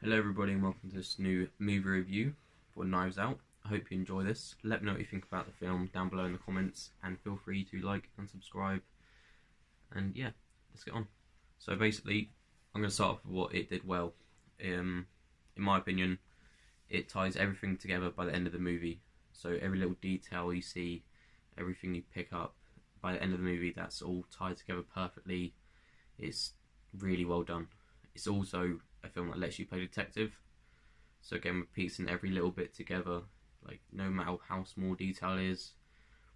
Hello everybody and welcome to this new movie review for Knives Out. I hope you enjoy this. Let me know what you think about the film down below in the comments, and feel free to like and subscribe. And yeah, let's get on. So basically, I'm going to start off with what it did well. In my opinion, it ties everything together by the end of the movie. So every little detail you see, everything you pick up, by the end of the movie, that's all tied together perfectly. It's really well done. It's also a film that lets you play detective. So again, we're piecing every little bit together, like no matter how small detail is,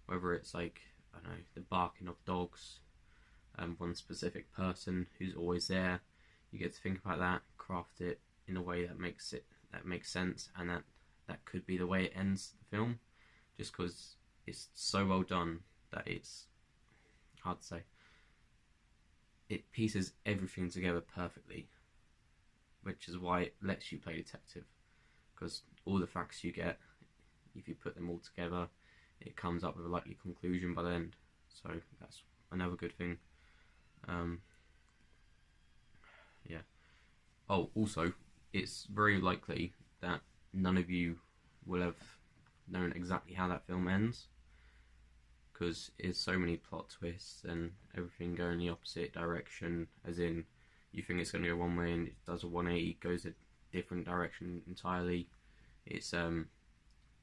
whether it's like, I don't know, the barking of dogs, one specific person who's always there, you get to think about that, craft it in a way that makes sense, and that could be the way it ends the film, just because it's so well done that it's hard to say. It pieces everything together perfectly, which is why it lets you play detective, because all the facts you get, if you put them all together, it comes up with a likely conclusion by the end. So that's another good thing. Yeah. Oh, also, it's very likely that none of you will have known exactly how that film ends, because there's so many plot twists and everything going the opposite direction, as in you think it's going to go one way and it does a 180, goes a different direction entirely. It's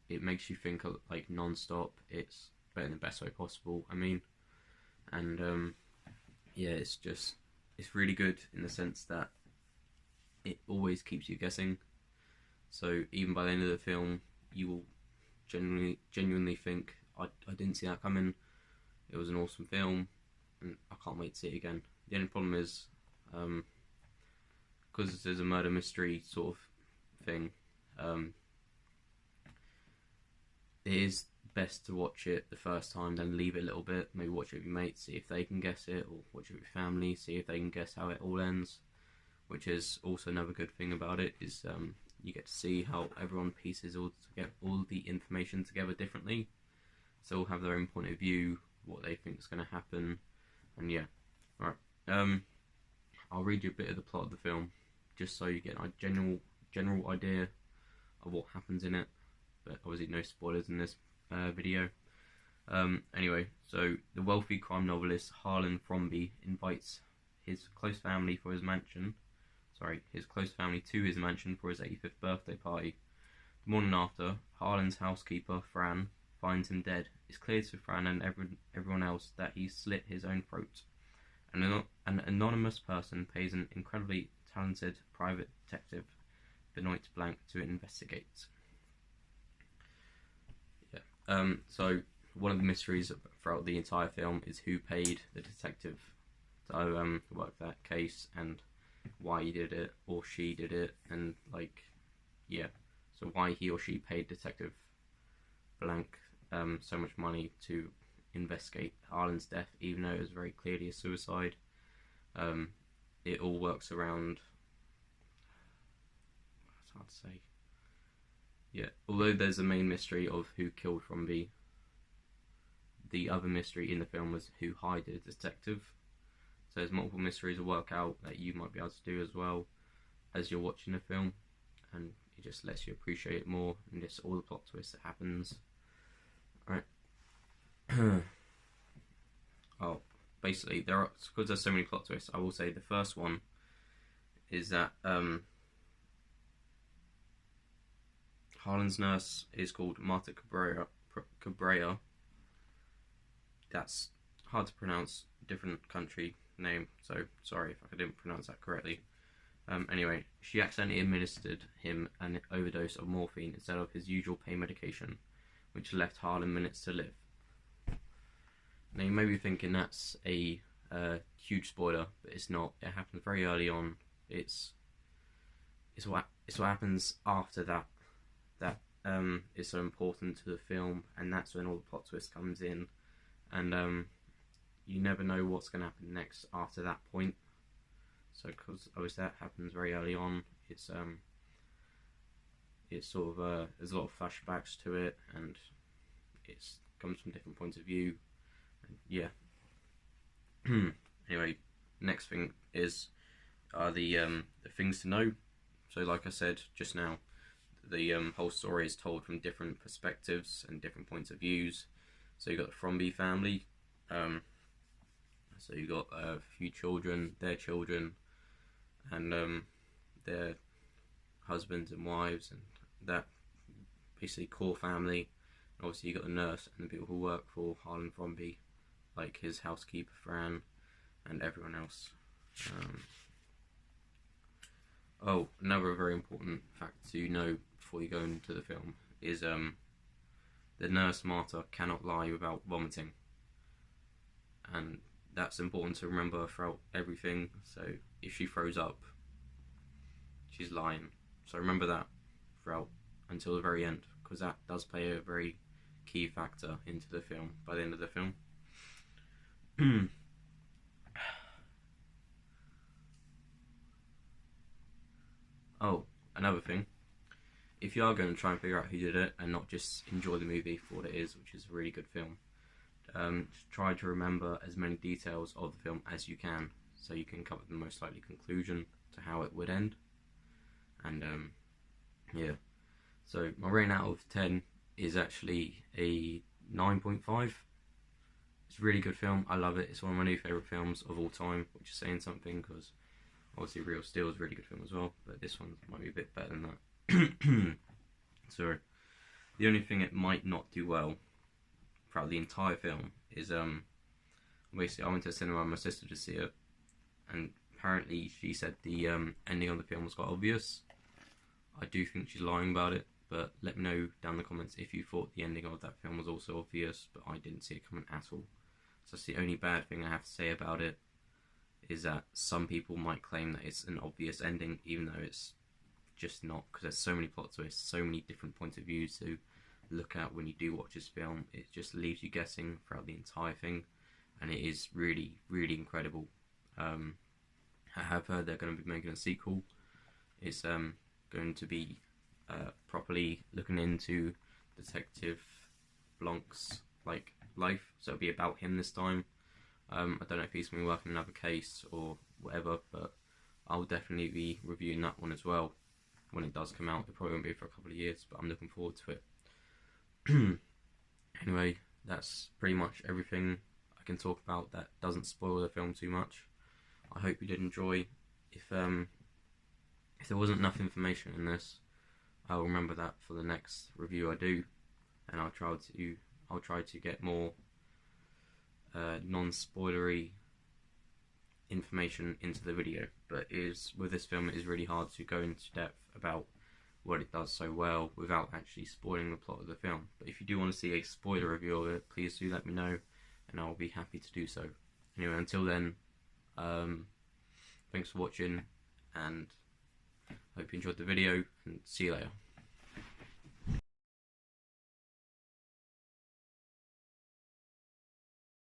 it makes you think like non-stop. It's but in the best way possible, I mean. And yeah, it's really good in the sense that it always keeps you guessing. So even by the end of the film, you will genuinely think, I didn't see that coming. It was an awesome film, and I can't wait to see it again. The only problem is, because there's a murder mystery sort of thing, it is best to watch it the first time, then leave it a little bit, maybe watch it with your mates, see if they can guess it, or watch it with your family, see if they can guess how it all ends, which is also another good thing about it, is you get to see how everyone pieces all the information together differently. So all have their own point of view, what they think is going to happen, and yeah. Alright, I'll read you a bit of the plot of the film, just so you get a general idea of what happens in it, but obviously no spoilers in this video. Anyway, so the wealthy crime novelist Harlan Thrombey invites his close family to his mansion for his 85th birthday party. The morning after, Harlan's housekeeper, Fran, finds him dead. It's clear to Fran and everyone else that he slit his own throat. An anonymous person pays an incredibly talented private detective, Benoit Blanc, to investigate. Yeah. So one of the mysteries throughout the entire film is who paid the detective to work that case, and why he did it, or she did it, and like, yeah. So why he or she paid Detective Blanc so much money to investigate Harlan's death, even though it was very clearly a suicide. It all works around, it's hard to say. Yeah, although there's a main mystery of who killed Thrombey, the other mystery in the film was who hired the detective. So there's multiple mysteries to work out that you might be able to do as well as you're watching the film, and it just lets you appreciate it more, and just all the plot twists that happens. Alright. Oh, basically, because there's so many plot twists, I will say the first one is that Harlan's nurse is called Marta Cabrera. That's hard to pronounce, different country name, so sorry if I didn't pronounce that correctly. Anyway, she accidentally administered him an overdose of morphine instead of his usual pain medication, which left Harlan minutes to live. Now you may be thinking that's a huge spoiler, but it's not. It happens very early on. It's what happens after that is so important to the film, and that's when all the plot twist comes in, and you never know what's going to happen next after that point. So, because obviously that happens very early on, it's sort of there's a lot of flashbacks to it, and it comes from different points of view. And yeah. Anyway, next thing is the things to know. So like I said just now, the whole story is told from different perspectives and different points of views. So you got the Fromby family. So you got a few children, their children, and their husbands and wives, and that basically core family. And obviously you got the nurse and the people who work for Harlan Fromby, like his housekeeper Fran, and everyone else. Oh, another very important fact to know before you go into the film is the nurse Marta cannot lie without vomiting, and that's important to remember throughout everything. So if she throws up, she's lying. So remember that throughout until the very end, because that does play a very key factor into the film by the end of the film. Oh, another thing. If you are going to try and figure out who did it and not just enjoy the movie for what it is, which is a really good film, try to remember as many details of the film as you can, so you can come up with the most likely conclusion to how it would end. And yeah, so my rating out of 10 is actually a 9.5. It's a really good film. I love it. It's one of my new favourite films of all time, which is saying something, because obviously Real Steel is a really good film as well, but this one might be a bit better than that. Sorry. The only thing it might not do well throughout the entire film is basically I went to the cinema with my sister to see it, and apparently she said the ending of the film was quite obvious. I do think she's lying about it, but let me know down in the comments if you thought the ending of that film was also obvious, but I didn't see it coming at all. So that's the only bad thing I have to say about it, is that some people might claim that it's an obvious ending, even though it's just not, because there's so many plot twists, so many different points of view to look at when you do watch this film. It just leaves you guessing throughout the entire thing, and it is really, really incredible. I have heard they're going to be making a sequel. It's going to be properly looking into Detective Blanc's life, so it'll be about him this time. I don't know if he's going to be working another case or whatever, but I'll definitely be reviewing that one as well when it does come out. It probably won't be for a couple of years, but I'm looking forward to it. Anyway, that's pretty much everything I can talk about that doesn't spoil the film too much. I hope you did enjoy. If there wasn't enough information in this, I'll remember that for the next review I do, and I'll try to get more non-spoilery information into the video. But with this film, it is really hard to go into depth about what it does so well without actually spoiling the plot of the film. But if you do want to see a spoiler review of it, please do let me know, and I'll be happy to do so. Anyway, until then, thanks for watching, and hope you enjoyed the video, and see you later.